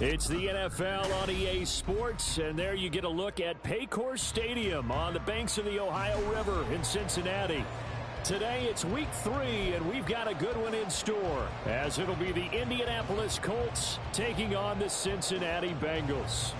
It's the NFL on EA Sports, and there you get a look at Paycor Stadium on the banks of the Ohio River in Cincinnati. Today it's week 3, and we've got a good one in store, as it'll be the Indianapolis Colts taking on the Cincinnati Bengals.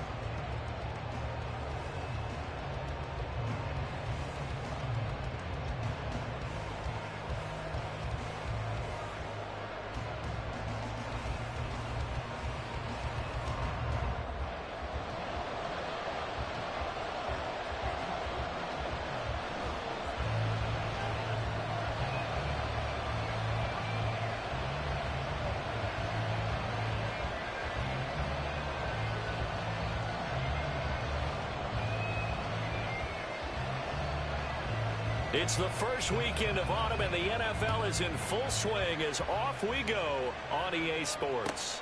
It's the first weekend of autumn, and the NFL is in full swing as off we go on EA Sports.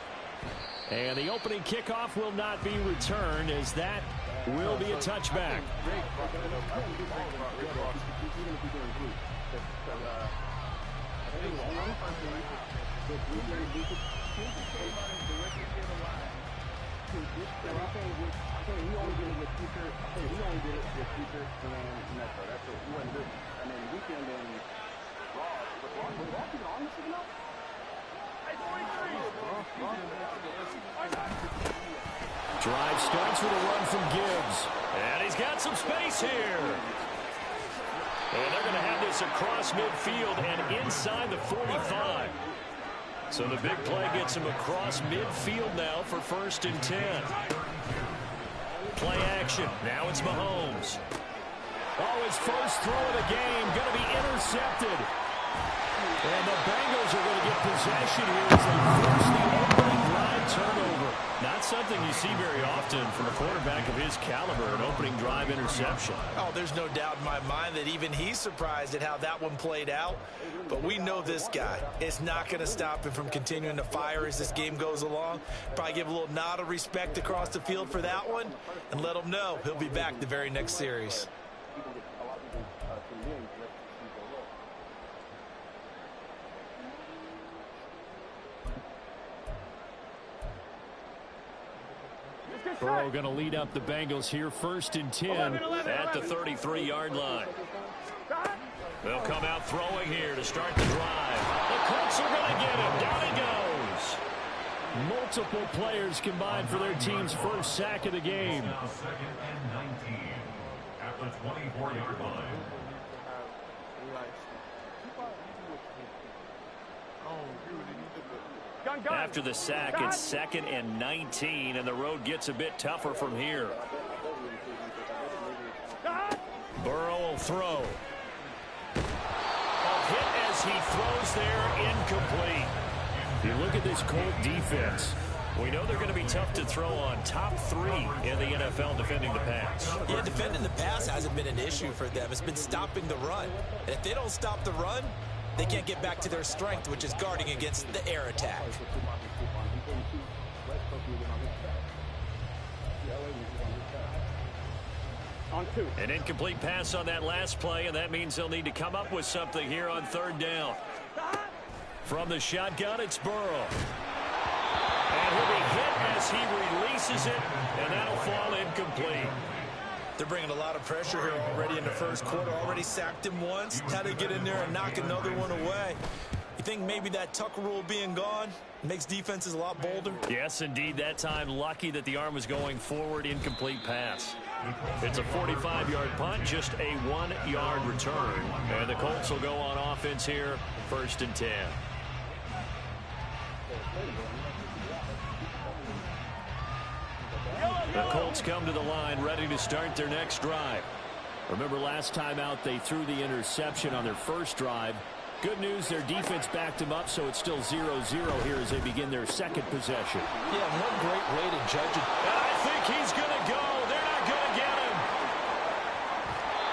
And the opening kickoff will not be returned, as that will be a touchback. Drive starts with a run from Gibbs. And he's got some space here. And they're going to have this across midfield and inside the 45. So the big play gets him across midfield now for 1st and 10. Play action. Now it's Mahomes. Oh, his first throw of the game going to be intercepted. And the Bengals are going to get possession here as they force the opening drive turnover. Not something you see very often from a quarterback of his caliber, an opening drive interception. Oh, there's no doubt in my mind that even he's surprised at how that one played out. But we know this guy. It's not going to stop him from continuing to fire as this game goes along. Probably give a little nod of respect across the field for that one and let him know he'll be back the very next series. Burrow going to lead up the Bengals here, 1st and 10 at the 33-yard line. They'll come out throwing here to start the drive. The Colts are going to get him. Down he goes. Multiple players combined for their team's first sack of the game. Now 2nd and 19 at the 24-yard line. After the sack, it's 2nd and 19, and the road gets a bit tougher from here. Burrow will throw. A hit as he throws there, incomplete. You look at this Colt defense. We know they're going to be tough to throw on. Top 3 in the NFL defending the pass. Yeah, defending the pass hasn't been an issue for them. It's been stopping the run. And if they don't stop the run, they can't get back to their strength, which is guarding against the air attack. An incomplete pass on that last play, and that means they'll need to come up with something here on 3rd down. From the shotgun, it's Burrow. And he'll be hit as he releases it, and that'll fall incomplete. They're bringing a lot of pressure here already in the first quarter. Already sacked him once. Had to get in there and knock another one away. You think maybe that Tucker rule being gone makes defenses a lot bolder? Yes, indeed. That time, lucky that the arm was going forward. Incomplete pass. It's a 45-yard punt, just a 1-yard return. And the Colts will go on offense here, 1st and 10. The Colts come to the line, ready to start their next drive. Remember, last time out, they threw the interception on their first drive. Good news, their defense backed them up, so it's still 0-0 here as they begin their second possession. Yeah, one great way to judge it. And I think he's going to go. They're not going to get him.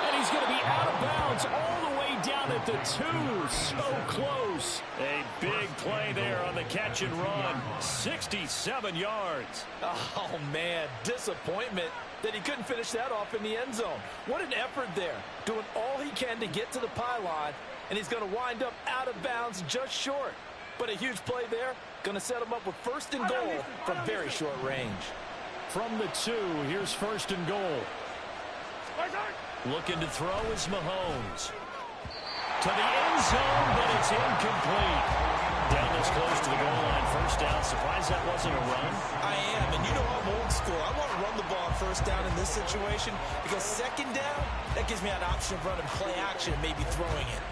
And he's going to be out of bounds all the way down at the 2. So close. A big play there on the catch and run. 67 yards. Oh, man, disappointment that he couldn't finish that off in the end zone. What an effort there. Doing all he can to get to the pylon, and he's going to wind up out of bounds just short. But a huge play there. Going to set him up with first and goal from very short range. From the 2, here's first and goal. Looking to throw is Mahomes. To the end zone, but it's incomplete. Down this close to the goal line, first down. Surprised that wasn't a run. I am, and you know I'm old school. I want to run the ball first down in this situation because second down, that gives me an option of running play action and maybe throwing it.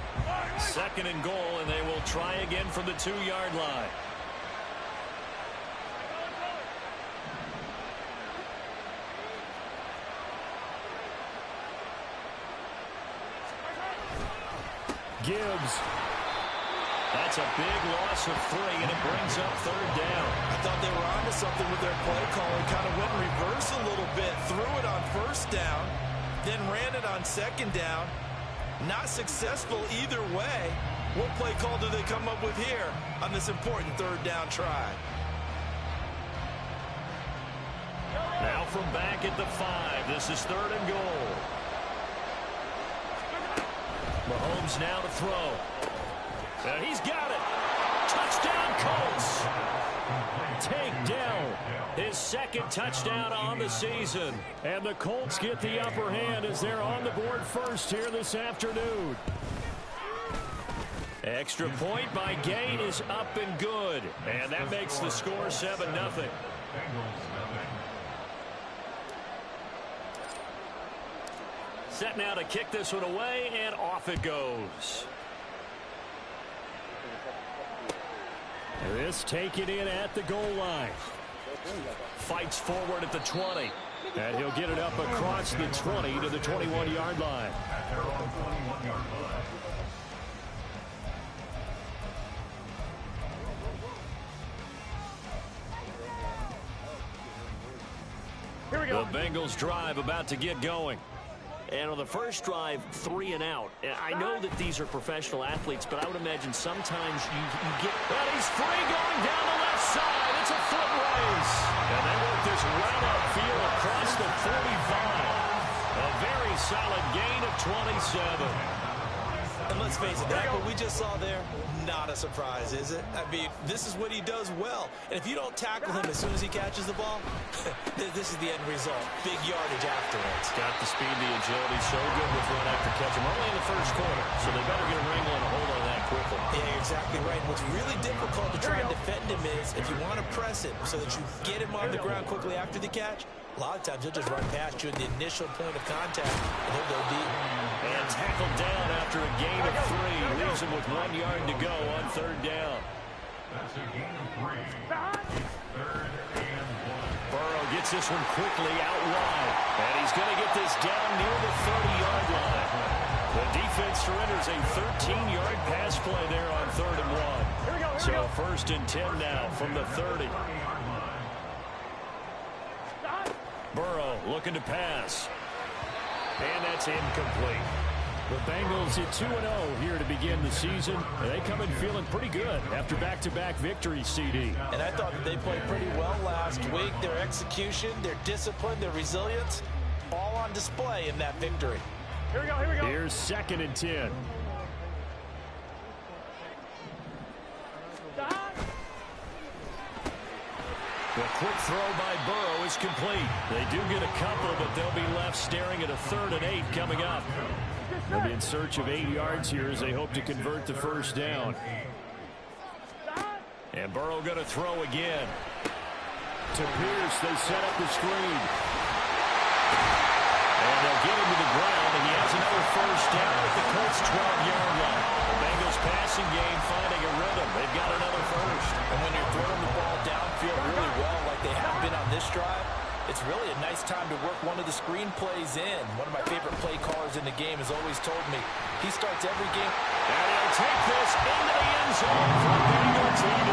Second and goal, and they will try again from the 2-yard line. Gibbs. That's a big loss of 3, and it brings up third down. I thought they were onto something with their play call and kind of went in reverse a little bit. Threw it on first down, then ran it on second down. Not successful either way. What play call do they come up with here on this important third down try? Now from back at the 5. This is third and goal. Mahomes now to throw. And he's got it. Touchdown, Colts. Takedown. His second touchdown on the season. And the Colts get the upper hand as they're on the board first here this afternoon. Extra point by Gain is up and good. And that makes the score 7-0. Set now to kick this one away, and off it goes. This taken in at the goal line. Fights forward at the 20. And he'll get it up across the 20 to the 21-yard line. Here we go. The Bengals drive about to get going. And on the first drive, 3 and out. I know that these are professional athletes, but I would imagine sometimes you get... And he's free going down the left side. It's a foot race. And they work this right upfield across the 45. A very solid gain of 27. And let's face it, that what we just saw there, not a surprise, is it? I mean, this is what he does well. And if you don't tackle him as soon as he catches the ball, this is the end result. Big yardage afterwards. Got the speed, the agility, so good with run after catch. I'm only in the first quarter, so they better get a wrangle and a hold on that quickly. Yeah, you're exactly right. What's really difficult to try and defend him is if you want to press him so that you get him on the ground quickly after the catch, a lot of times he'll just run past you at the initial point of contact, and he'll go deep. And tackled down after a gain of 3. Leaves him with 1 yard to go on third down. That's a gain of 3. Third and 1. Burrow gets this one quickly out wide. And he's going to get this down near the 30-yard line. The defense surrenders a 13-yard pass play there on third and 1. So first and 10 now from the 30. Burrow looking to pass. And that's incomplete. The Bengals at 2-0 here to begin the season. They come in feeling pretty good after back-to-back victories, CD. And I thought that they played pretty well last week. Their execution, their discipline, their resilience, all on display in that victory. Here we go, here we go. Here's second and 10. The quick throw by Burrow is complete. They do get a couple, but they'll be left staring at a 3rd and 8 coming up. They'll be in search of 8 yards here as they hope to convert the first down. And Burrow going to throw again. To Pierce, they set up the screen. And they'll get him to the ground, and he has another first down at the Colts' 12-yard line. The Bengals passing game finding a rhythm. They've got another first. And when you're throwing the ball downfield really well like they have been on this drive, it's really a nice time to work one of the screen plays in. One of my favorite play callers in the game has always told me he starts every game. And he'll take this into the end zone for Bengal TD.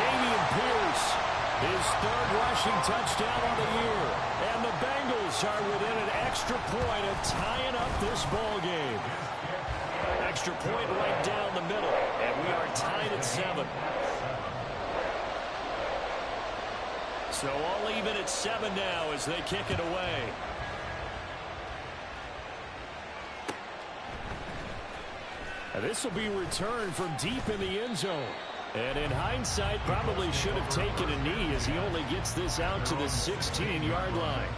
Dameon Pierce, his 3rd rushing touchdown on the year. And the Bengals are within an extra point of tying up this ball game. Extra point right down the middle, and we are tied at 7. So all even at 7 now as they kick it away. This will be returned from deep in the end zone. And in hindsight, probably should have taken a knee as he only gets this out to the 16-yard line.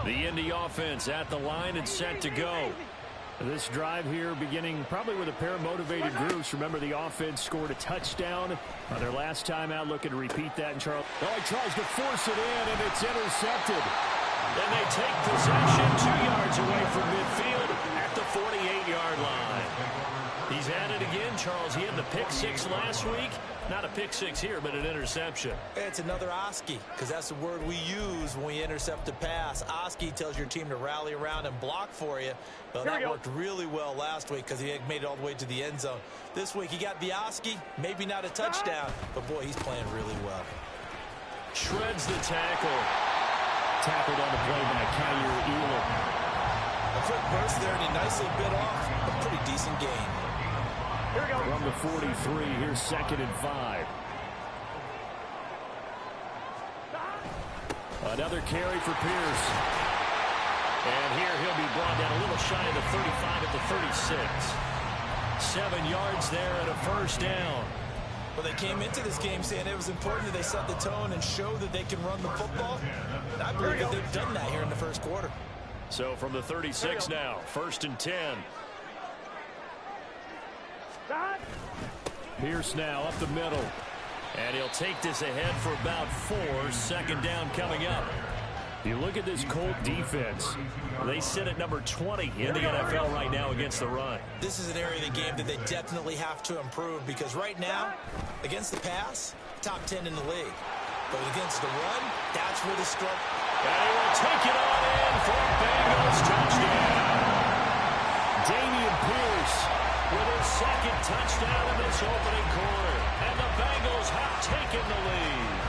The Indy offense at the line and set to go. This drive here beginning probably with a pair of motivated groups. Remember, the offense scored a touchdown on their last time out. Looking to repeat that. And Charles, oh, he tries to force it in, and it's intercepted. And they take possession 2 yards away from midfield at the 48-yard line. He's at it again, Charles. He had the pick six last week. Not a pick six here, but an interception. It's another Oski, because that's the word we use when we intercept a pass. Oski tells your team to rally around and block for you. Well, that worked really well last week because he made it all the way to the end zone. This week he got the Oski, maybe not a touchdown, but boy, he's playing really well. Shreds the tackle. Tackled on the play by Kyer Elam. A quick burst there, and he nicely bit off a pretty decent gain. Here we go. From the 43, here's 2nd and 5. Another carry for Pierce. And here he'll be brought down a little shy of the 35 at the 36. 7 yards there and a first down. Well, they came into this game saying it was important that they set the tone and show that they can run the football. And I believe that they've done that here in the first quarter. So from the 36 now, 1st and 10. Pierce now up the middle. And he'll take this ahead for about 4. 2nd down coming up. You look at this Colt defense. They sit at number 20 in the NFL right now against the run. This is an area of the game that they definitely have to improve because right now, against the pass, top 10 in the league. But against the run, that's where the struggle. And he will take it on in for a Bengals touchdown. Dameon Pierce with his 2nd touchdown in this opening quarter. And the Bengals have taken the lead.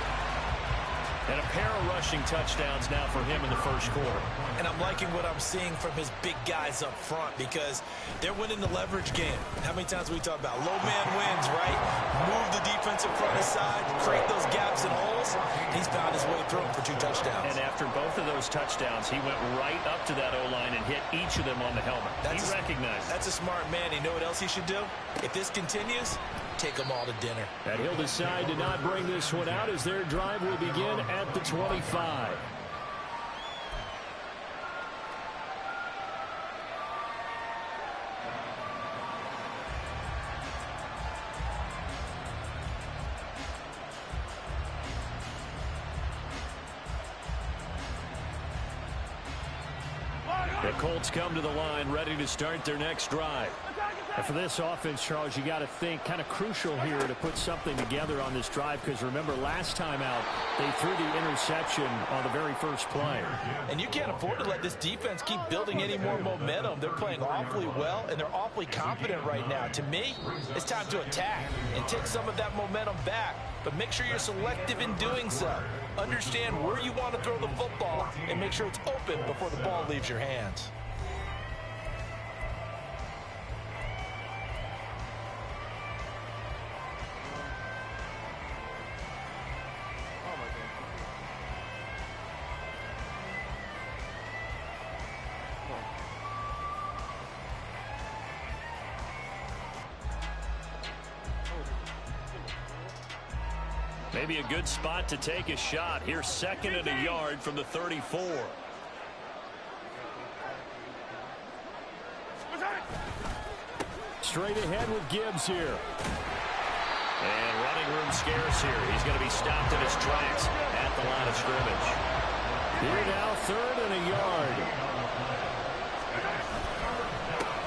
And a pair of rushing touchdowns now for him in the first quarter. And I'm liking what I'm seeing from his big guys up front because they're winning the leverage game. How many times we talk about low man wins, right? Move the defensive front aside, create those gaps and holes. He's found his way through them for 2 touchdowns. And after both of those touchdowns, he went right up to that O-line and hit each of them on the helmet. He recognized it. That's a smart man. You know what else he should do? If this continues, take them all to dinner. And he'll decide to not bring this one out as their drive will begin at the 25. The Colts come to the line ready to start their next drive. And for this offense, Charles, you got to think kind of crucial here to put something together on this drive because remember last time out they threw the interception on the very first play. And you can't afford to let this defense keep building any more momentum. They're playing awfully well and they're awfully confident right now. To me, it's time to attack and take some of that momentum back. But make sure you're selective in doing so. Understand where you want to throw the football and make sure it's open before the ball leaves your hands. Maybe a good spot to take a shot. Here's 2nd and a yard from the 34. Straight ahead with Gibbs here. And running room scarce here. He's going to be stopped in his tracks at the line of scrimmage. Here now, 3rd and a yard.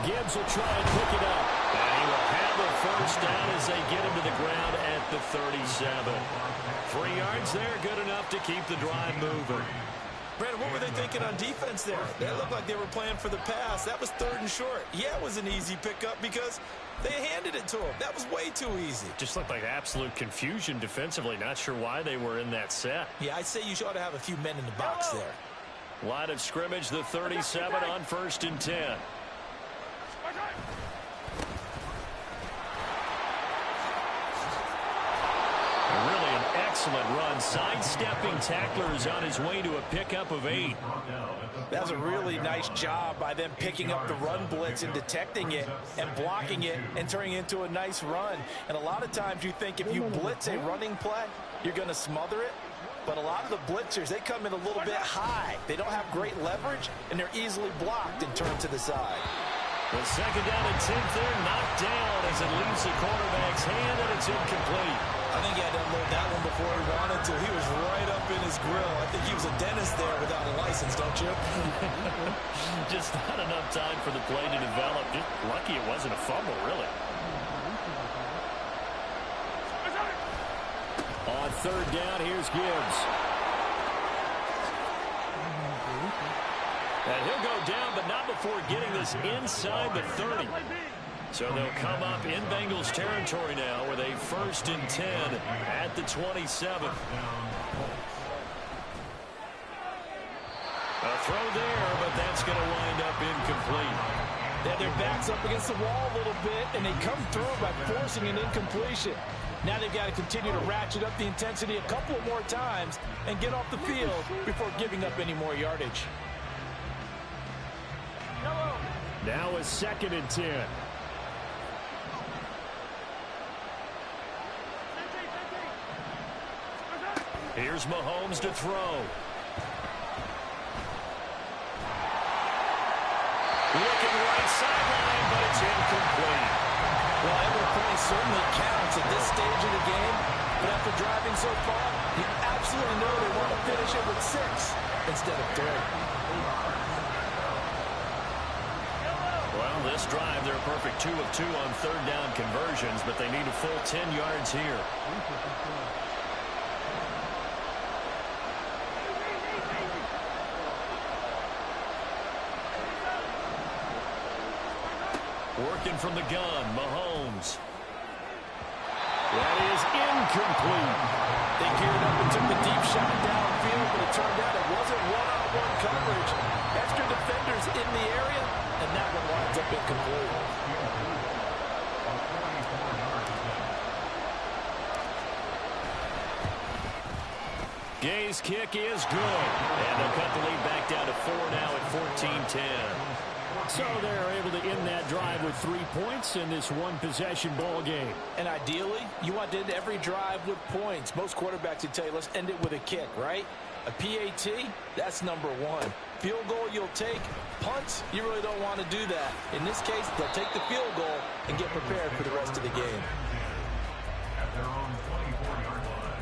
Gibbs will try and pick it up. And he will have the first down as they get him to the ground at the 37. 3 yards there, good enough to keep the drive moving. Brandon, what were they thinking on defense there? They looked like they were playing for the pass. That was 3rd and short. Yeah, it was an easy pickup because they handed it to him. That was way too easy. Just looked like absolute confusion defensively. Not sure why they were in that set. Yeah, I'd say you ought to have a few men in the box there. Line of scrimmage, the 37 on 1st and 10. excellent run. Sidestepping tacklers on his way to a pickup of 8. That's a really nice job by them picking up the run blitz and detecting it and blocking it and turning it into a nice run. And a lot of times you think if you blitz a running play, you're going to smother it. But a lot of the blitzers, they come in a little bit high. They don't have great leverage, and they're easily blocked and turned to the side. The second down and 10 there, knocked down as it leaves the quarterback's hand, and it's incomplete. I think he had to unload that one before he wanted to. He was right up in his grill. I think he was a dentist there without a license, don't you? Just not enough time for the play to develop. Just lucky it wasn't a fumble, really. On third down, here's Gibbs. And he'll go down, but not before getting this inside the 30. So they'll come up in Bengals territory now with a 1st and 10 at the 27. A throw there, but that's going to wind up incomplete. Yeah, their back's up against the wall a little bit, and they come through by forcing an incompletion. Now they've got to continue to ratchet up the intensity a couple more times and get off the field before giving up any more yardage. Now a 2nd and 10. Here's Mahomes to throw. Looking right sideline, but it's incomplete. Well, every point certainly counts at this stage of the game, but after driving so far, you absolutely know they want to finish it with 6 instead of 3. Well, this drive, they're a perfect 2 of 2 on third down conversions, but they need a full 10 yards here. Working from the gun, Mahomes. That is incomplete. They geared up and took the deep shot downfield, but it turned out it wasn't one-on-one coverage. Extra defenders in the area, and that one winds up incomplete. Gay's kick is good. And they'll cut the lead back down to 4 now at 14-10. So they're able to end that drive with 3 points in this one-possession ball game. And ideally, you want to end every drive with points. Most quarterbacks would tell you, let's end it with a kick, right? A PAT, that's number 1. Field goal you'll take. Punts, you really don't want to do that. In this case, they'll take the field goal and get prepared for the rest of the game. At their own 24-yard line.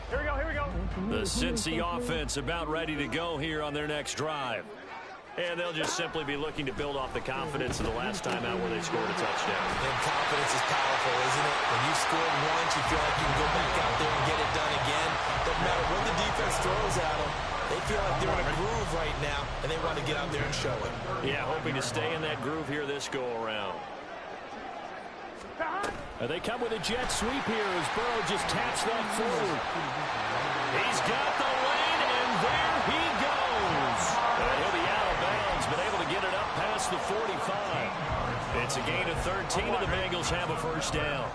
Here we go. The Cincy offense about ready to go here on their next drive. And they'll just simply be looking to build off the confidence of the last time out where they scored a touchdown. And confidence is powerful, isn't it? When you scored once, you feel like you can go back out there and get it done again. Doesn't matter what the defense throws at them. They feel like they're in a groove right now, and they want to get out there and show it. Yeah, hoping to stay in that groove here this go-around. They come with a jet sweep here as Burrow just taps that forward. He's got the lane, and there he goes. He'll be out of bounds, but able to get it up past the 45. It's a gain of 13, and the Bengals have a first down.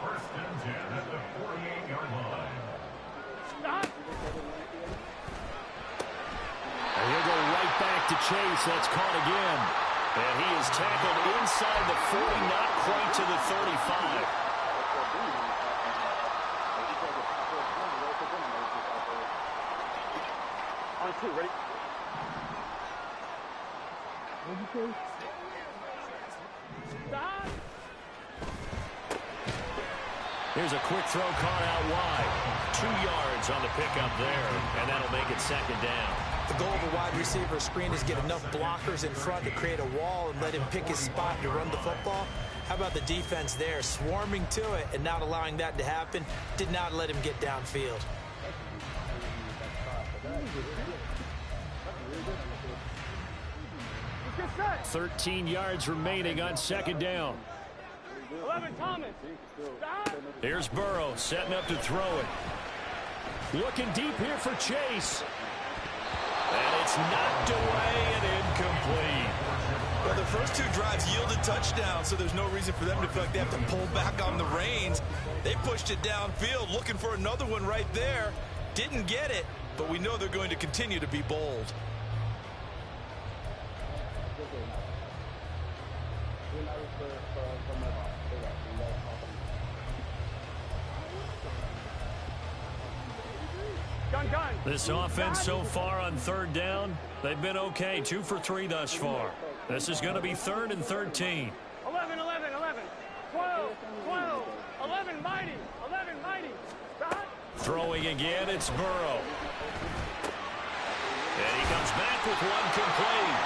First and 10 at the 48-yard line. And he'll go right back to Chase. That's caught again. And he is tackled inside the 40, not quite to the 35. On 2, ready? Here's a quick throw caught out wide. 2 yards on the pickup there, and that'll make it second down. The goal of a wide receiver screen is get enough blockers in front to create a wall and let him pick his spot to run the football. How about the defense there, swarming to it and not allowing that to happen? Did not let him get downfield. Get set. 13 yards remaining on second down. 11, Thomas. Here's Burrow setting up to throw it. Looking deep here for Chase. And it's knocked away and incomplete. Well, the first 2 drives yielded touchdowns, so there's no reason for them to feel like they have to pull back on the reins. They pushed it downfield, looking for another one right there. Didn't get it, but we know they're going to continue to be bold. This offense so far on 3rd down, they've been okay. 2 for 3 thus far. This is going to be 3rd and 13. 11, 11, 11. 12, 12. 11, mighty. 11, mighty. Throwing again, it's Burrow. And he comes back with one complete.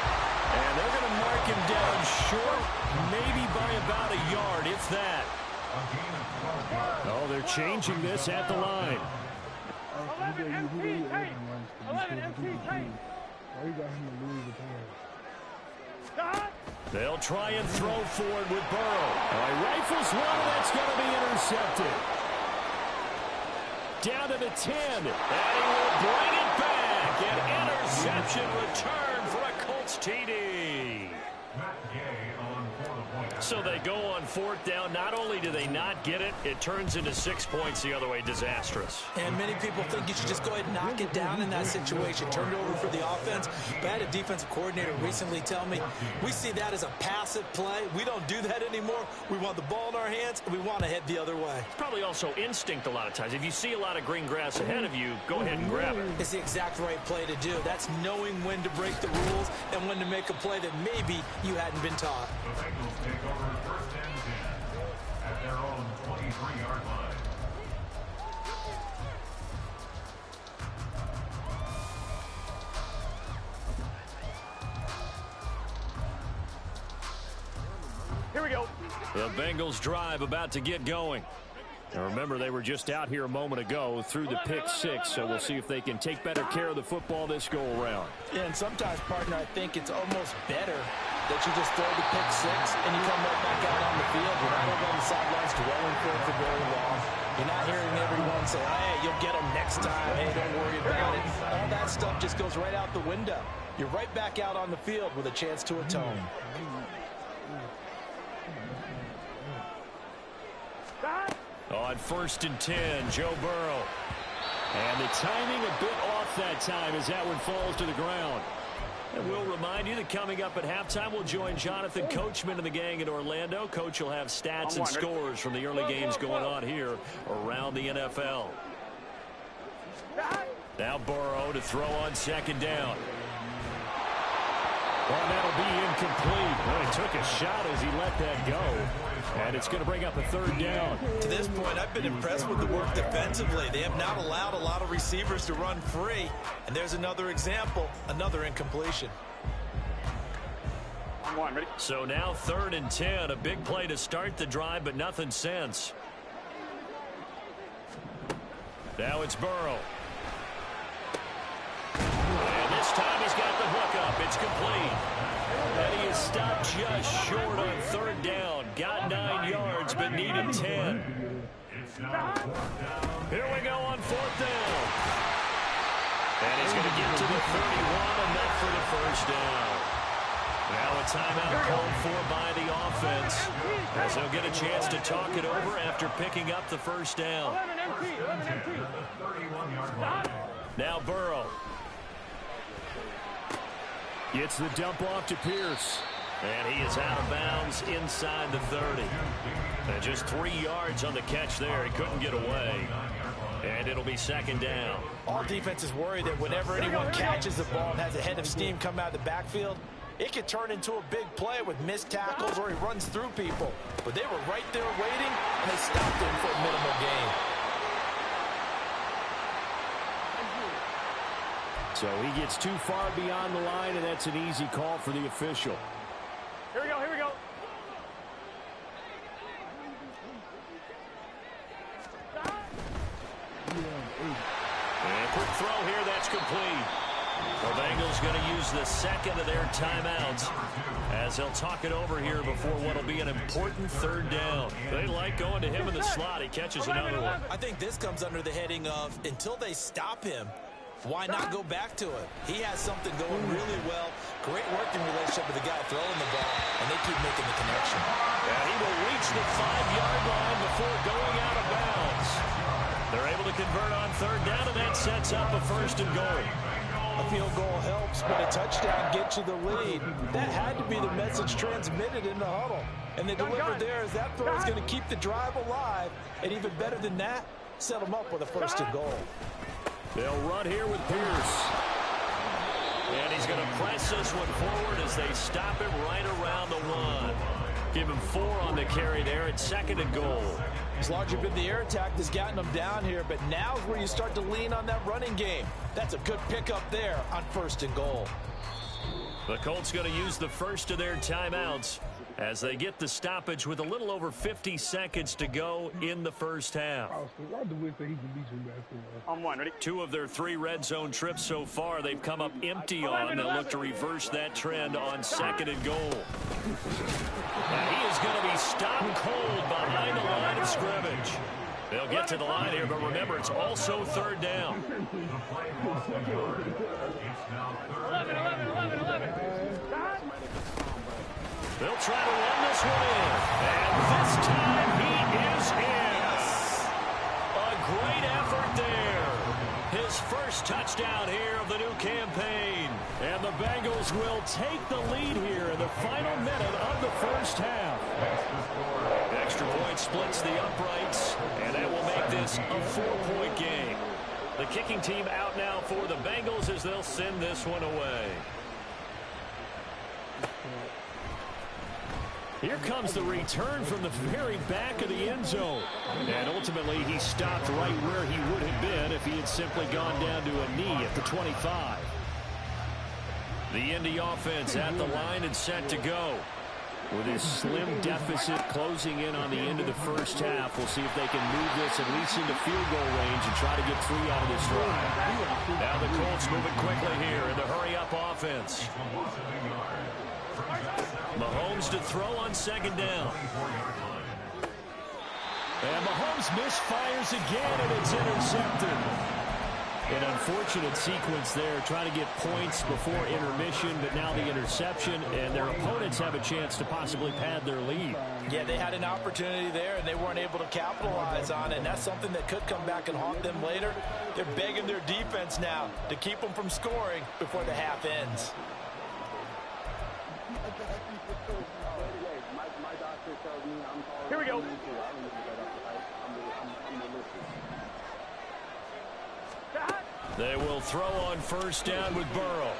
And they're going to mark him down short, maybe by about a yard, if that. Oh, they're changing this at the line. 11 MT tape. 11 MT tape. They'll try and throw forward with Burrow. He rifles one, and that's going to be intercepted. Down to the 10, and he will bring it back. An interception return for a Colts TD. So they go on 4th down. Not only do they not get it, it turns into 6 points the other way. Disastrous. And many people think you should just go ahead and knock it down in that situation. Turn it over for the offense. But I had a defensive coordinator recently tell me, we see that as a passive play. We don't do that anymore. We want the ball in our hands, and we want to head the other way. It's probably also instinct a lot of times. If you see a lot of green grass ahead of you, go ahead and grab it. It's the exact right play to do. That's knowing when to break the rules and when to make a play that maybe you hadn't been taught. The Bengals take over 1st and 10 at their own 23-yard line. Here we go. The Bengals drive about to get going. And remember, they were just out here a moment ago through the pick 6, so we'll see if they can take better care of the football this go-around. Yeah, and sometimes, partner, I think it's almost better that you just throw the pick 6 and you come right back out on the field. You're not over on the sidelines dwelling for very long. You're not hearing everyone say, hey, you'll get them next time. Hey, don't worry about it. All that stuff just goes right out the window. You're right back out on the field with a chance to atone. On 1st and 10, Joe Burrow. And the timing a bit off that time as that one falls to the ground. And we'll remind you that coming up at halftime, we'll join Jonathan Coachman and the gang in Orlando. Coach will have stats and scores from the early games going on here around the NFL. Now Burrow to throw on 2nd down. Well, that'll be incomplete. Well, he took a shot as he let that go. And it's going to bring up a 3rd down. To this point, I've been impressed with the work defensively. They have not allowed a lot of receivers to run free. And there's another example, another incompletion. So now 3rd and 10, a big play to start the drive, but nothing since. Now it's Burrow. And this time he's got the hook up. It's complete. And he is stopped just short on 3rd down. Got 9 yards, but needed 10. Here we go on 4th down. And he's going to get to the 31, enough for the 1st down. Now a timeout called for by the offense, as they'll get a chance to talk it over after picking up the 1st down. 11 MT. 11 MT. Now Burrow. Gets the dump off to Pierce. And he is out of bounds inside the 30. And just 3 yards on the catch there. He couldn't get away. And it'll be 2nd down. All defenses worry that whenever anyone catches the ball and has a head of steam come out of the backfield, it could turn into a big play with missed tackles or he runs through people. But they were right there waiting, and they stopped him for a minimal gain. So he gets too far beyond the line, and that's an easy call for the official. Here we go. Here we go. And quick throw here, that's complete. The Bengals going to use the 2nd of their timeouts as they'll talk it over here before what will be an important 3rd down. They like going to him in the slot. He catches another one. I think this comes under the heading of until they stop him, Why not go back to it? He has something going really well. Great working relationship with the guy throwing the ball, and they keep making the connection. And he will reach the 5-yard line before going out of bounds. They're able to convert on third down, and that sets up a 1st and goal. A field goal helps, but a touchdown gets you the lead. That had to be the message transmitted in the huddle. And they delivered there as that throw is going to keep the drive alive. And even better than that, set them up with a 1st and goal. They'll run here with Pierce. And he's going to press this one forward as they stop him right around the 1. Give him 4 on the carry there at 2nd and goal. It's largely been the air attack that's gotten them down here, but now's where you start to lean on that running game. That's a good pickup there on 1st and goal. The Colts going to use the first of their timeouts as they get the stoppage with a little over 50 seconds to go in the first half. On 1, ready? 2 of their 3 red zone trips so far they've come up empty on. They'll look to reverse that trend on 2nd and goal. And he is going to be stopped cold behind the line of scrimmage. They'll get to the line here, but remember, it's also 3rd down. 11. They'll try to run this one in. And this time he is in. A great effort there. His first touchdown here of the new campaign. And the Bengals will take the lead here in the final minute of the first half. Extra point splits the uprights, and that will make this a 4-point game. The kicking team out now for the Bengals as they'll send this one away. Here comes the return from the very back of the end zone. And ultimately, he stopped right where he would have been if he had simply gone down to a knee at the 25. The Indy offense at the line and set to go. With his slim deficit closing in on the end of the first half, we'll see if they can move this at least into field goal range and try to get 3 out of this drive. Now the Colts moving quickly here in the hurry-up offense. Mahomes to throw on 2nd down. And Mahomes misfires again, and it's intercepted. An unfortunate sequence there, trying to get points before intermission, but now the interception, and their opponents have a chance to possibly pad their lead. Yeah, they had an opportunity there, and they weren't able to capitalize on it, and that's something that could come back and haunt them later. They're begging their defense now to keep them from scoring before the half ends. Here we go. They will throw on 1st down with Burrow.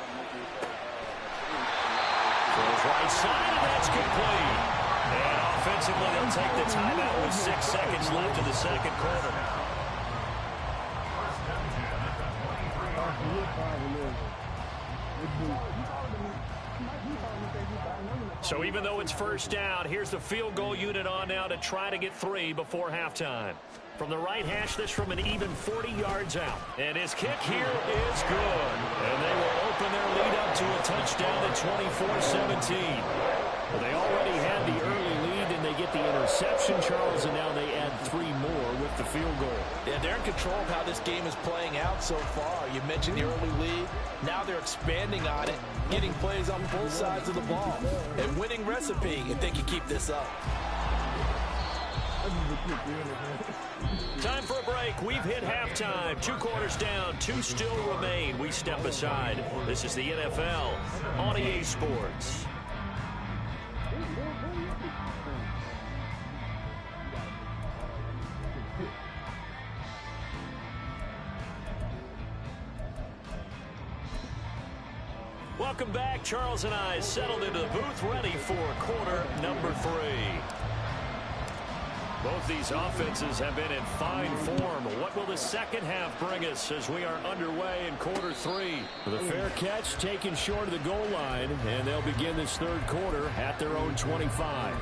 Throws right side, and that's complete. And offensively, they'll take the timeout with 6 seconds left in the 2nd quarter. So even though it's 1st down, here's the field goal unit on now to try to get 3 before halftime. From the right hash, this from an even 40 yards out. And his kick here is good. And they will open their lead up to a touchdown at 24-17. Well, they already had the early lead, and they get the interception, Charles, and now they add 3 more with the field goal. Yeah, they're in control of how this game is playing out so far. You mentioned the early lead. Now they're expanding on it, getting plays on both sides of the ball. A winning recipe if they can keep this up. Time for a break. We've hit halftime. 2 quarters down. 2 still remain. We step aside. This is the NFL on EA Sports. Welcome back. Charles and I settled into the booth, ready for quarter number 3. Both these offenses have been in fine form. What will the second half bring us as we are underway in quarter 3? The fair catch taken short of the goal line, and they'll begin this 3rd quarter at their own 25.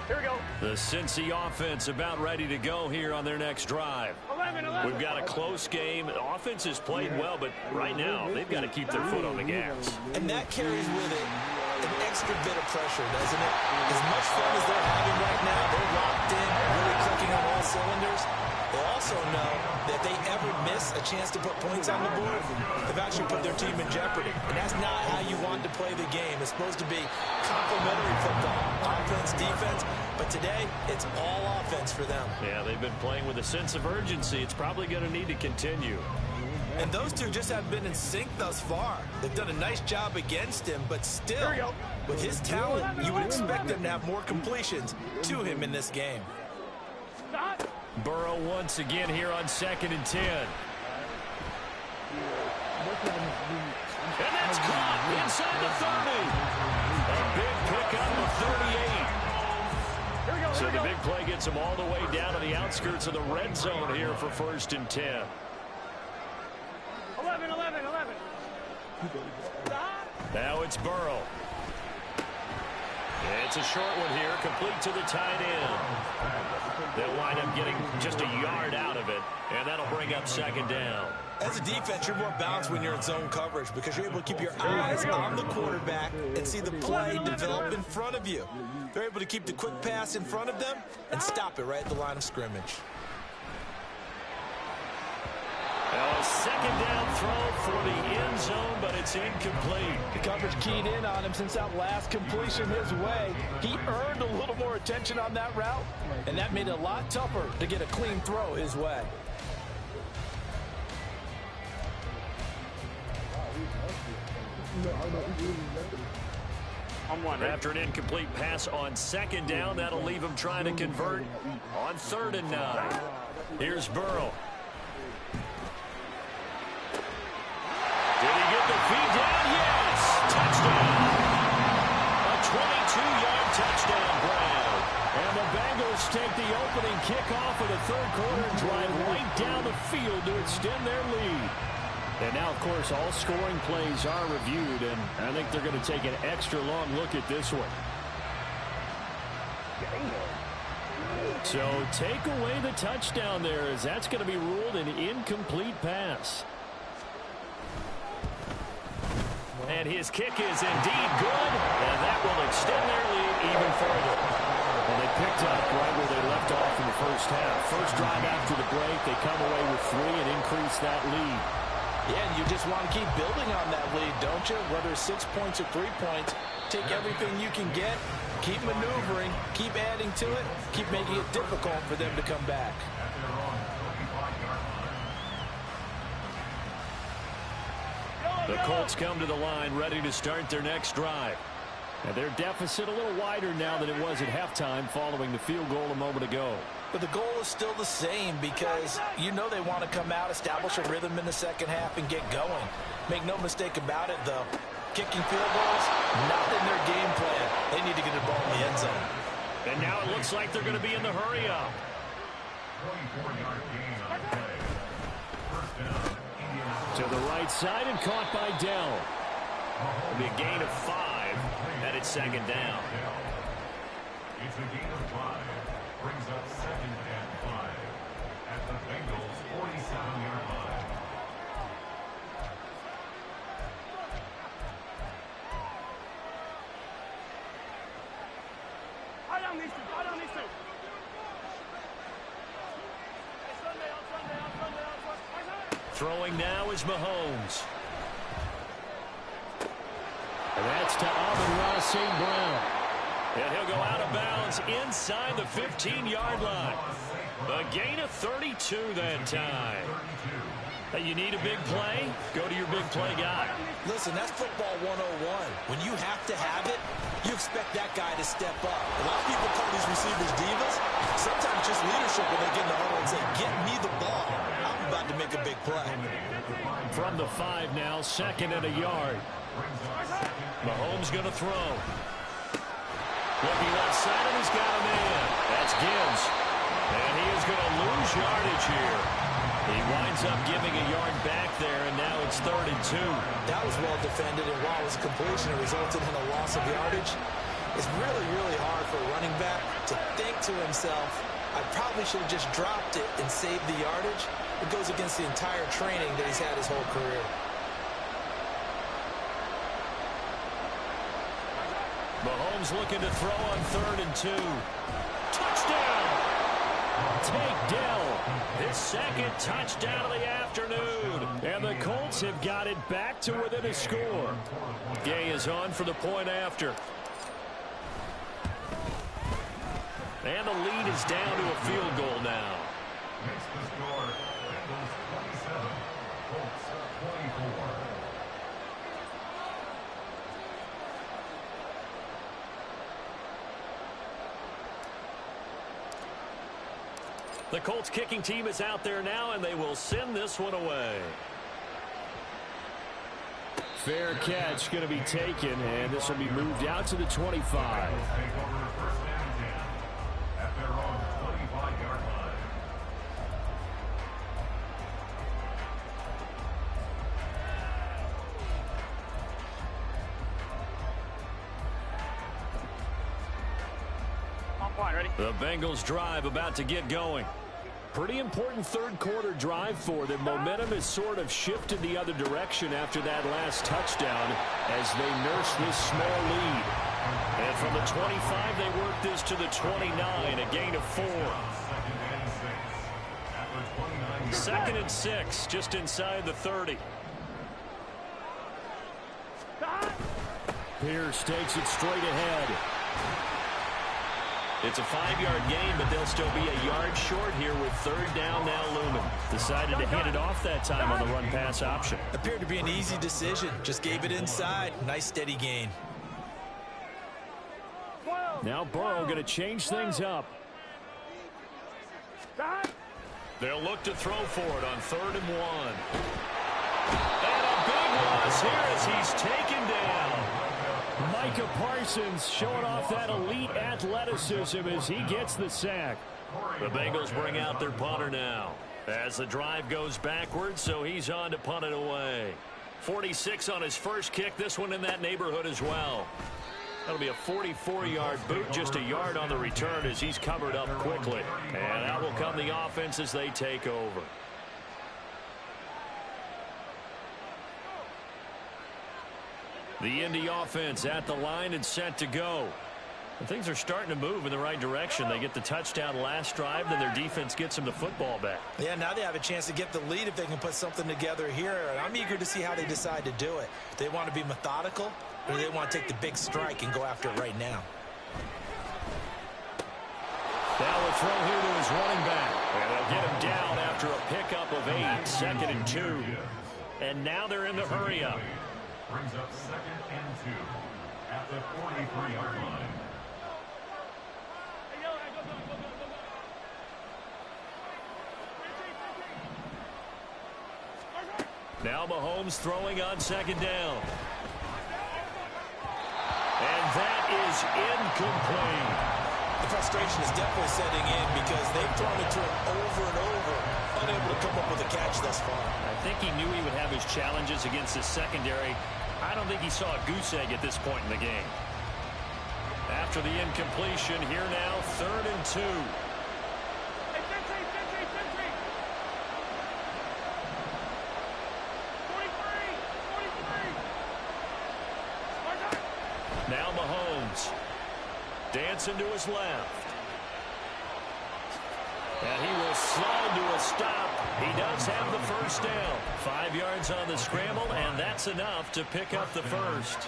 Here we go. The Cincy offense about ready to go here on their next drive. 11. We've got a close game. The offense has played well, but right now they've got to keep their foot on the gas. And that carries with it an extra bit of pressure, doesn't it? As much fun as they're having right now, they're locked in, really clicking on all cylinders. They also know that if they ever miss a chance to put points on the board, they've actually put their team in jeopardy. And that's not how you want to play the game. It's supposed to be complementary football, offense, defense. But today, it's all offense for them. Yeah, they've been playing with a sense of urgency. It's probably going to need to continue. And those two just have been in sync thus far. They've done a nice job against him, but still, with his talent, you would expect them to have more completions to him in this game. Burrow once again here on 2nd and 10. And that's caught inside the 30. A big pickup of 38. So the big play gets him all the way down to the outskirts of the red zone here for 1st and 10. 11. Now it's Burrow. It's a short one here, complete to the tight end. They'll wind up getting just a yard out of it, and that'll bring up 2nd down. As a defense, you're more balanced when you're in zone coverage because you're able to keep your eyes on the quarterback and see the play develop in front of you. They're able to keep the quick pass in front of them and stop it right at the line of scrimmage. A 2nd down throw for the end zone, but it's incomplete. The coverage keyed in on him since that last completion his way. He earned a little more attention on that route, and that made it a lot tougher to get a clean throw his way. After an incomplete pass on 2nd down, that'll leave him trying to convert on 3rd and 9. Here's Burrow. Did he get the feed down? Yes! Touchdown! A 22-yard touchdown grab. And the Bengals take the opening kickoff of the 3rd quarter and drive right down the field to extend their lead. And now, of course, all scoring plays are reviewed, and I think they're going to take an extra long look at this one. So take away the touchdown there, as that's going to be ruled an incomplete pass. And his kick is indeed good, and that will extend their lead even further. Well, they picked up right where they left off in the first half. First drive after the break, they come away with 3 and increase that lead. Yeah, and you just want to keep building on that lead, don't you? Whether it's 6 points or 3 points, take everything you can get, keep maneuvering, keep adding to it, keep making it difficult for them to come back. The Colts come to the line ready to start their next drive. And their deficit a little wider now than it was at halftime following the field goal a moment ago. But the goal is still the same because you know they want to come out, establish a rhythm in the second half, and get going. Make no mistake about it, though. Kicking field goals, not in their game plan. They need to get the ball in the end zone. And now it looks like they're going to be in the hurry-up. 24-yard gain on play. First down, Indianapolis. To the right side and caught by Dell. It'll be a gain of 5, and it's 2nd down. It's a gain of 5. Brings up 2nd and 5 at the Bengals' 47-yard line. I don't need to. Throwing now is Mahomes. And that's to Amon-Ra St. Brown. And he'll go out of bounds inside the 15-yard line. A gain of 32 that time. Hey, you need a big play? Go to your big play guy. Listen, that's football 101. When you have to have it, you expect that guy to step up. A lot of people call these receivers divas. Sometimes just leadership when they get in the huddle and say, get me the ball. I'm about to make a big play. From the 5 now, 2nd and a yard. Mahomes going to throw. Looking left side, and he's got a man. That's Gibbs. And he is going to lose yardage here. He winds up giving a yard back there, and now it's 3rd and 2. That was well defended, and while it was a completion, it resulted in a loss of yardage. It's really, really hard for a running back to think to himself, I probably should have just dropped it and saved the yardage. It goes against the entire training that he's had his whole career. Mahomes looking to throw on 3rd and 2. Touchdown! Take Dell, his second touchdown of the afternoon. And the Colts have got it back to within a score. Gay is on for the point after. And the lead is down to a field goal now. Makes the score Bengals 27, Colts 24. The Colts kicking team is out there now, and they will send this one away. Fair catch going to be taken, and this will be moved out to the 25. Take over first and 10 at their own 25-yard line. On point, ready? The Bengals drive about to get going. Pretty important third quarter drive for them. Momentum has sort of shifted the other direction after that last touchdown as they nurse this small lead. And from the 25, they work this to the 29, a gain of 4. Second and 6, just inside the 30. Pierce takes it straight ahead. It's a 5-yard gain, but they'll still be a yard short here with 3rd down now looming. Decided to hand it off that time on the run-pass option. Appeared to be an easy decision. Just gave it inside. Nice steady gain. Now Burrow going to change things up. They'll look to throw for it on 3rd and 1. And a big loss here as he's taken down. Micah Parsons showing off that elite athleticism as he gets the sack. The Bengals bring out their punter now as the drive goes backwards, so he's on to punt it away. 46 on his first kick, this one in that neighborhood as well. That'll be a 44-yard boot, just a yard on the return as he's covered up quickly. And out will come the offense as they take over. The Indy offense at the line and set to go. And things are starting to move in the right direction. They get the touchdown last drive, then their defense gets them the football back. Yeah, now they have a chance to get the lead if they can put something together here. And I'm eager to see how they decide to do it. They want to be methodical, or they want to take the big strike and go after it right now. Now a throw here to his running back. And they'll get him down after a pickup of 8, 2nd and 2. And now they're in the hurry-up. Brings up 2nd and 2 at the 43-yard line. Now Mahomes throwing on 2nd down. And that is incomplete. The frustration is definitely setting in because they've thrown it to him over and over, unable to come up with a catch thus far. I think he knew he would have his challenges against his secondary. I don't think he saw a goose egg at this point in the game. After the incompletion, here now, 3rd and 2. Now Mahomes dancing to his left. And he will slide to a stop. He does have the first down. 5 yards on the scramble, and that's enough to pick up the first.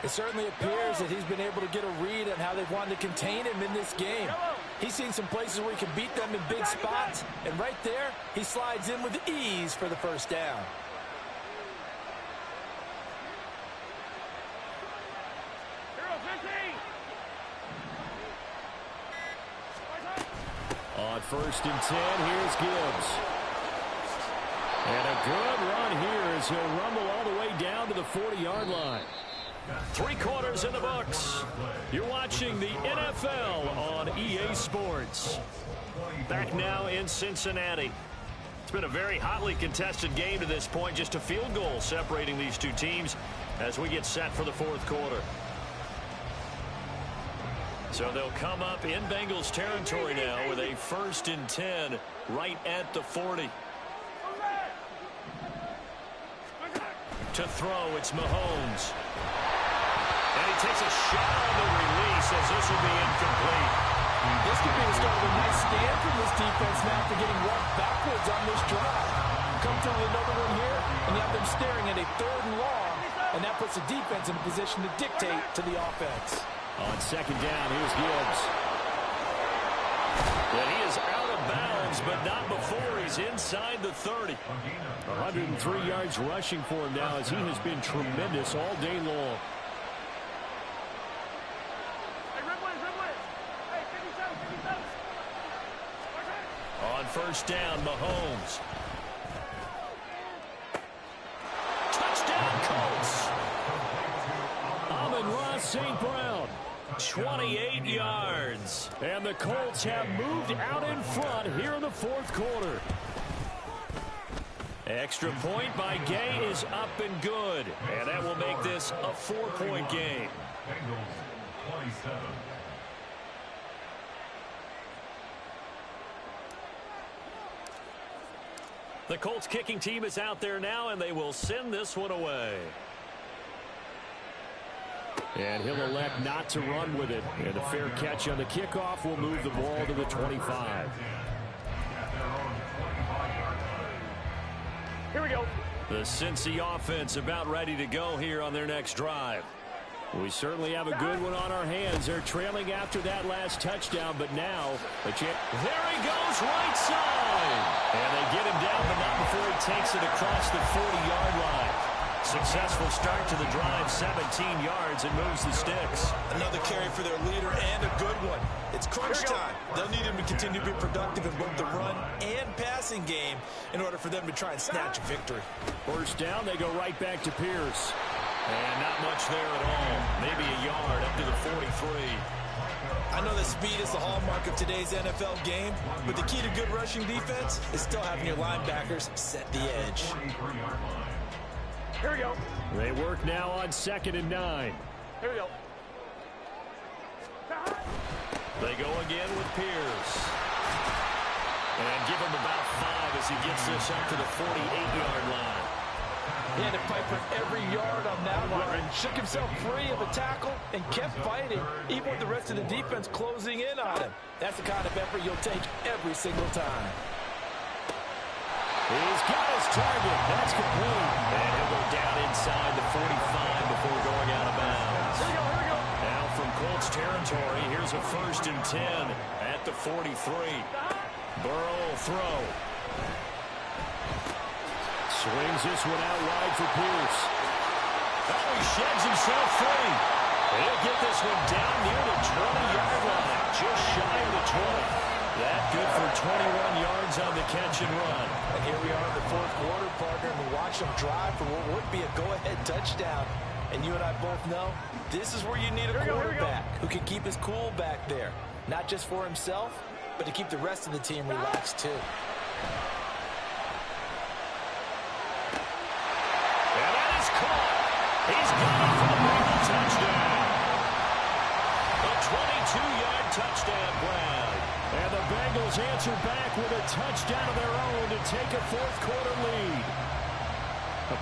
It certainly appears that he's been able to get a read on how they've wanted to contain him in this game. He's seen some places where he can beat them in big spots, and right there, he slides in with ease for the first down. On 1st and 10, here's Gibbs. And a good run here as he'll rumble all the way down to the 40-yard line. 3 quarters in the books. You're watching the NFL on EA Sports. Back now in Cincinnati. It's been a very hotly contested game to this point. Just a field goal separating these two teams as we get set for the 4th quarter. So they'll come up in Bengals territory now with a 1st and 10 right at the 40. To throw, it's Mahomes. And he takes a shot on the release as this will be incomplete. This could be the start of a nice stand from this defense now after getting walked backwards on this drive. Come through with another one here, and you have them staring at a 3rd and long, and that puts the defense in a position to dictate to the offense. On 2nd down, here's Gibbs. And he is out of bounds, but not before he's inside the 30. 103 yards rushing for him now as he has been tremendous all day long. On 1st down, Mahomes. Touchdown, Colts. Amon-Ra St. Brown. 28 yards. And the Colts have moved out in front here in the 4th quarter. Extra point by Gay is up and good. And that will make this a 4-point game. Bengals 27. The Colts kicking team is out there now, and they will send this one away. And he'll elect not to run with it. And a fair catch on the kickoff will move the ball to the 25. Here we go. The Cincy offense about ready to go here on their next drive. We certainly have a good one on our hands. They're trailing after that last touchdown, but now a chance. There he goes, right side. And they get him down, but not before he takes it across the 40-yard line. Successful start to the drive, 17 yards, and moves the sticks. Another carry for their leader and a good one. It's crunch time. They'll need him to continue to be productive in both the run and passing game in order for them to try and snatch a victory. 1st down, they go right back to Pierce. And not much there at all. Maybe a yard up to the 43. I know that speed is the hallmark of today's NFL game, but the key to good rushing defense is still having your linebackers set the edge. Here we go. They work now on 2nd and 9. Here we go. They go again with Pierce. And give him about 5 as he gets this up to the 48-yard line. He had to fight for every yard on that run. Shook himself free of a tackle and kept fighting, even with the rest of the defense closing in on him. That's the kind of effort you'll take every single time. He's got his target. That's complete. And he'll go down inside the 45 before going out of bounds. Here we go. Here we go. Now from Colts territory, here's a 1st and 10 at the 43. Burrow will throw. Swings this one out wide for Pierce. Oh, he sheds himself free. He'll get this one down near the 20-yard line, just shy of the 20. That good for 21 yards on the catch and run. And here we are in the 4th quarter, partner, and we watch them drive for what would be a go-ahead touchdown. And you and I both know this is where you need a quarterback who can keep his cool back there. Not just for himself, but to keep the rest of the team relaxed too. He's got it for the Bengal touchdown. A 22-yard touchdown grab. And the Bengals answer back with a touchdown of their own to take a 4th quarter lead.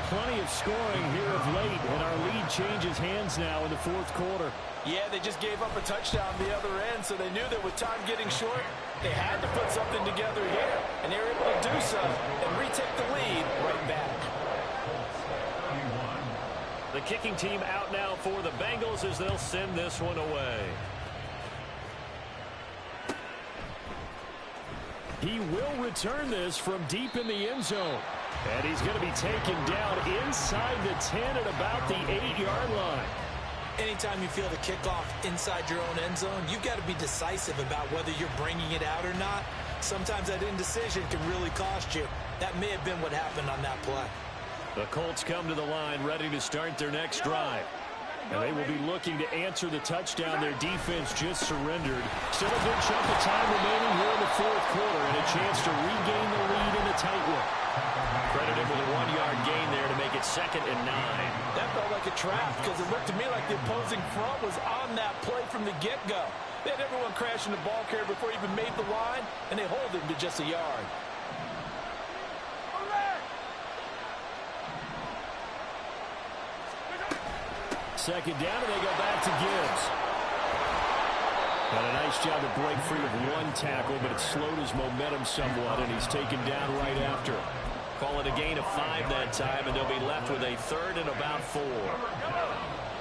Plenty of scoring here of late, and our lead changes hands now in the 4th quarter. Yeah, they just gave up a touchdown on the other end, so they knew that with time getting short, they had to put something together here, and they were able to do so and retake the lead right back. The kicking team out now for the Bengals as they'll send this one away. He will return this from deep in the end zone. And he's going to be taken down inside the 10 at about the 8-yard line. Anytime you feel the kickoff inside your own end zone, you've got to be decisive about whether you're bringing it out or not. Sometimes that indecision can really cost you. That may have been what happened on that play. The Colts come to the line ready to start their next drive. And they will be looking to answer the touchdown their defense just surrendered. Still a good chunk of time remaining here in the 4th quarter and a chance to regain the lead in a tight one. Credited with a 1-yard gain there to make it 2nd and 9. That felt like a trap because it looked to me like the opposing front was on that play from the get-go. They had everyone crashing the ball carrier before he even made the line, and they hold him to just a yard. Second down, and they go back to Gibbs. Got a nice job to break free of one tackle, but it slowed his momentum somewhat, and he's taken down right after. Call it a gain of 5 that time, and they'll be left with a 3rd and about 4.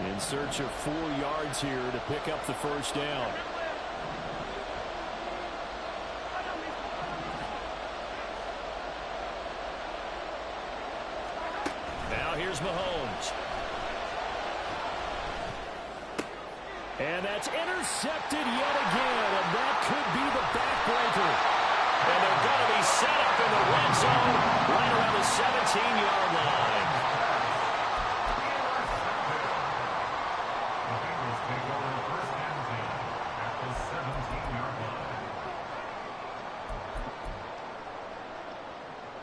In search of 4 yards here to pick up the first down. Now here's Mahomes. And that's intercepted yet again, and that could be the backbreaker. And they're going to be set up in the red zone right around the 17-yard line. The Bengals take over first and 10 at the 17-yard line.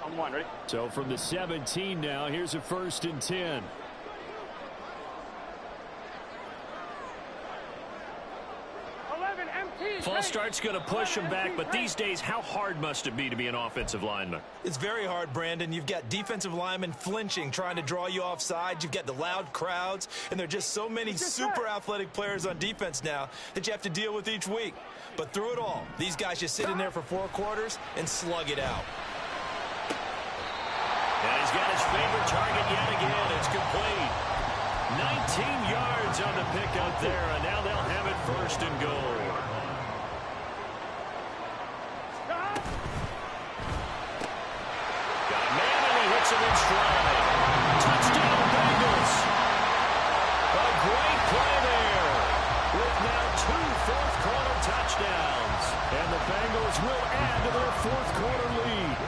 I'm one, ready? So from the 17 now, here's a 1st and 10. False start's going to push him back, but these days, how hard must it be to be an offensive lineman? It's very hard, Brandon. You've got defensive linemen flinching, trying to draw you offside. You've got the loud crowds, and there are just so many super athletic players on defense now that you have to deal with each week. But through it all, these guys just sit in there for 4 quarters and slug it out. And he's got his favorite target yet again. It's complete. 19 yards on the pickup there, and now they'll have it 1st and goal. Him in stride. Touchdown, Bengals. A great play there with now 2 fourth-quarter touchdowns. And the Bengals will add to their 4th-quarter lead.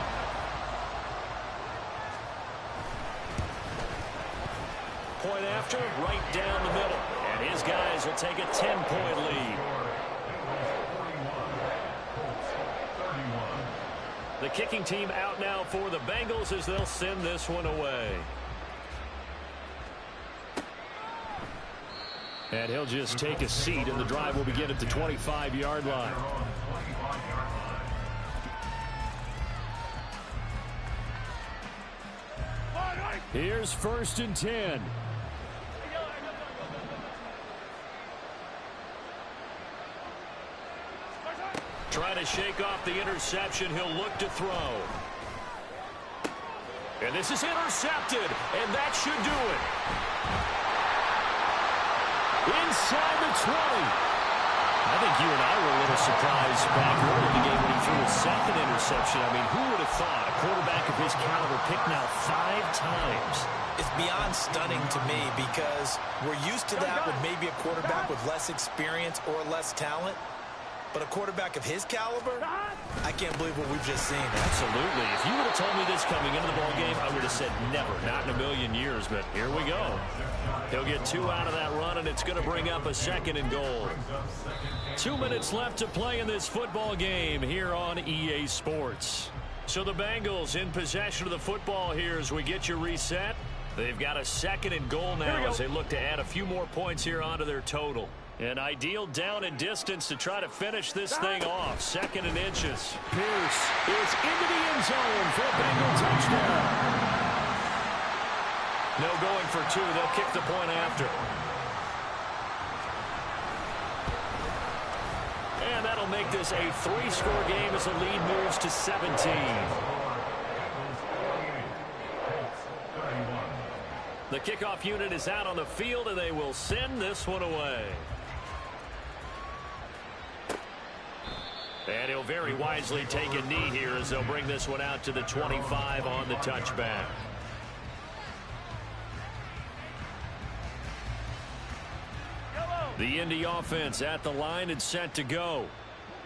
Point after, right down the middle. And his guys will take a 10-point lead. The kicking team out now for the Bengals as they'll send this one away. And he'll just take a seat, and the drive will begin at the 25-yard line. Here's 1st and 10. Trying to shake off the interception. He'll look to throw. And this is intercepted, and that should do it. Inside the 20. I think you and I were a little surprised back early in the game when he threw his 2nd interception. I mean, who would have thought a quarterback of his caliber picked now 5 times? It's beyond stunning to me because we're used to that with maybe a quarterback with less experience or less talent. But a quarterback of his caliber, I can't believe what we've just seen. Absolutely. If you would have told me this coming into the ballgame, I would have said never, not in a million years. But here we go. He'll get 2 out of that run, and it's going to bring up a 2nd and goal. 2 minutes left to play in this football game here on EA Sports. So the Bengals in possession of the football here as we get you reset. They've got a 2nd and goal now as they look to add a few more points here onto their total. An ideal down and distance to try to finish this thing off. 2nd and inches. Pierce is into the end zone for a Bengal touchdown. No going for 2. They'll kick the point after. And that'll make this a 3-score game as the lead moves to 17. The kickoff unit is out on the field, and they will send this one away. And he'll very wisely take a knee here as they'll bring this one out to the 25 on the touchback. The Indy offense at the line and set to go.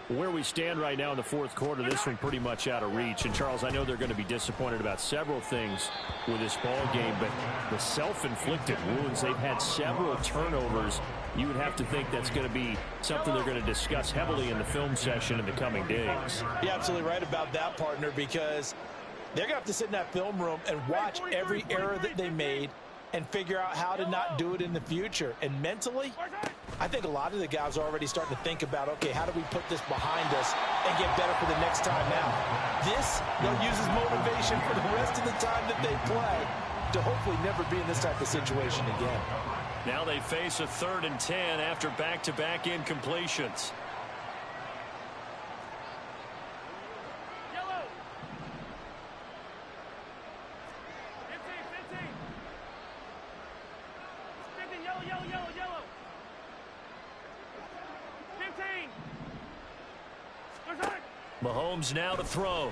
Where we stand right now in the 4th quarter, this one pretty much out of reach. And, Charles, I know they're going to be disappointed about several things with this ball game, but the self-inflicted wounds, they've had several turnovers. You would have to think that's going to be something they're going to discuss heavily in the film session in the coming days. You're absolutely right about that, partner, because they're going to have to sit in that film room and watch every error that they made and figure out how to not do it in the future. And mentally, I think a lot of the guys are already starting to think about, okay, how do we put this behind us and get better for the next time out? This, they'll use as motivation for the rest of the time that they play to hopefully never be in this type of situation again. Now they face a 3rd and 10 after back-to-back incompletions. Yellow. 15. 15, yellow. 15. Mahomes now to throw.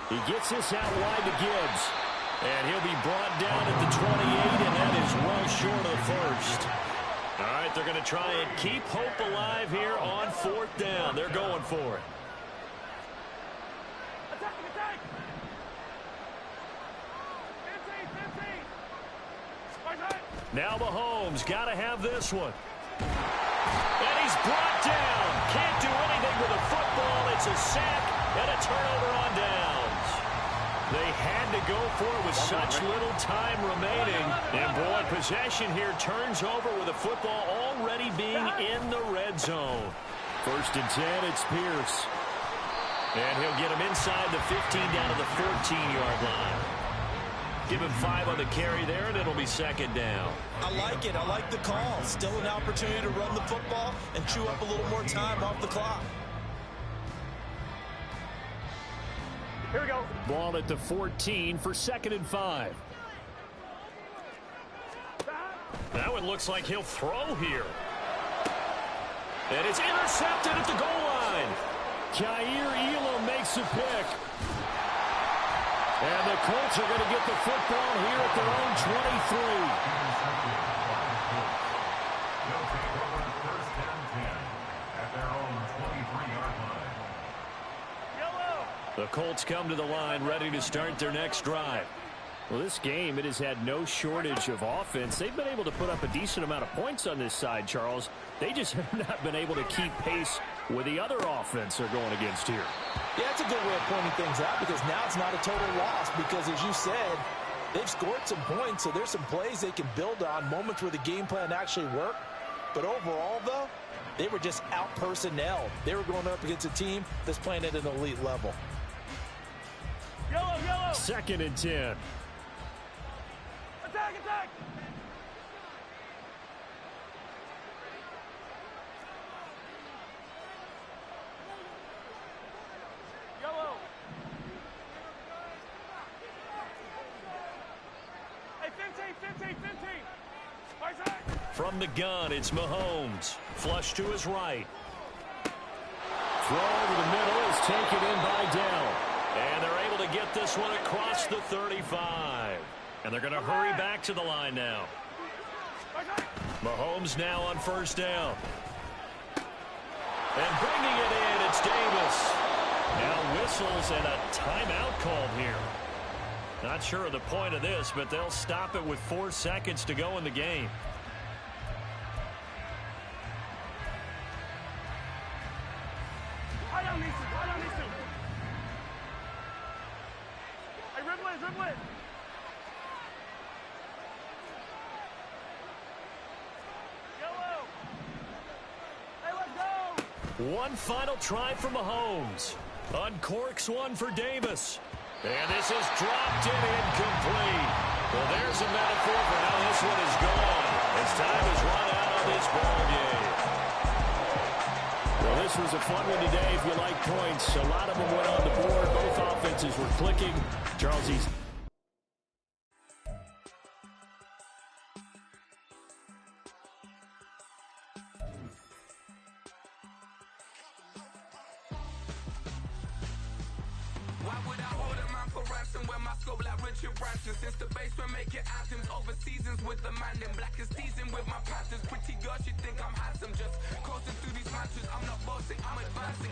He gets this out wide to Gibbs. And he'll be brought down at the 28, and that is well short of the first. All right, they're going to try and keep hope alive here on 4th down. They're going for it. Attack. 15. Now Mahomes got to have this one. And he's brought down. Can't do anything with the football. It's a sack and a turnover on downs. They had to go for it with such little time remaining. And, boy, possession here turns over with the football already being in the red zone. 1st and 10, it's Pierce. And he'll get him inside the 15 down to the 14-yard line. Give him 5 on the carry there, and it'll be 2nd down. I like it. I like the call. Still an opportunity to run the football and chew up a little more time off the clock. Here we go. Ball at the 14 for 2nd and 5. That one looks like he'll throw here. And it's intercepted at the goal line. Jair Elam makes a pick. And the Colts are going to get the football here at their own 23. They'll take over 1st and 10 at their own 23-yard line. The Colts come to the line ready to start their next drive. Well, this game, it has had no shortage of offense. They've been able to put up a decent amount of points on this side, Charles. They just have not been able to keep pace with the other offense they're going against here. Yeah, that's a good way of pointing things out because now it's not a total loss because, as you said, they've scored some points, so there's some plays they can build on, moments where the game plan actually worked. But overall, though, they were just out-personnel. They were going up against a team that's playing at an elite level. Yellow. 2nd and 10. Attack. Yellow. Hey, 15. From the gun, it's Mahomes. Flush to his right. Throw over the middle is taken in by Dell. And they're able to get this one across the 35. And they're going to hurry back to the line now. Mahomes now on 1st down. And bringing it in, it's Davis. Now whistles and a timeout called here. Not sure of the point of this, but they'll stop it with 4 seconds to go in the game. Dribble it. Yellow. Hey, let's go. One final try for Mahomes. Uncorks one for Davis. And this is dropped in incomplete. Well, there's a metaphor for how this one is gone. As time has run out on this ball game. Well, this was a fun one today if you like points. A lot of them went on the board. Both offenses were clicking. Charles, he's since the basement making items over seasons with the man in black is seasoned with my patterns. Pretty girl, she think I'm handsome, just coasting through these matches. I'm not bossing, I'm advancing.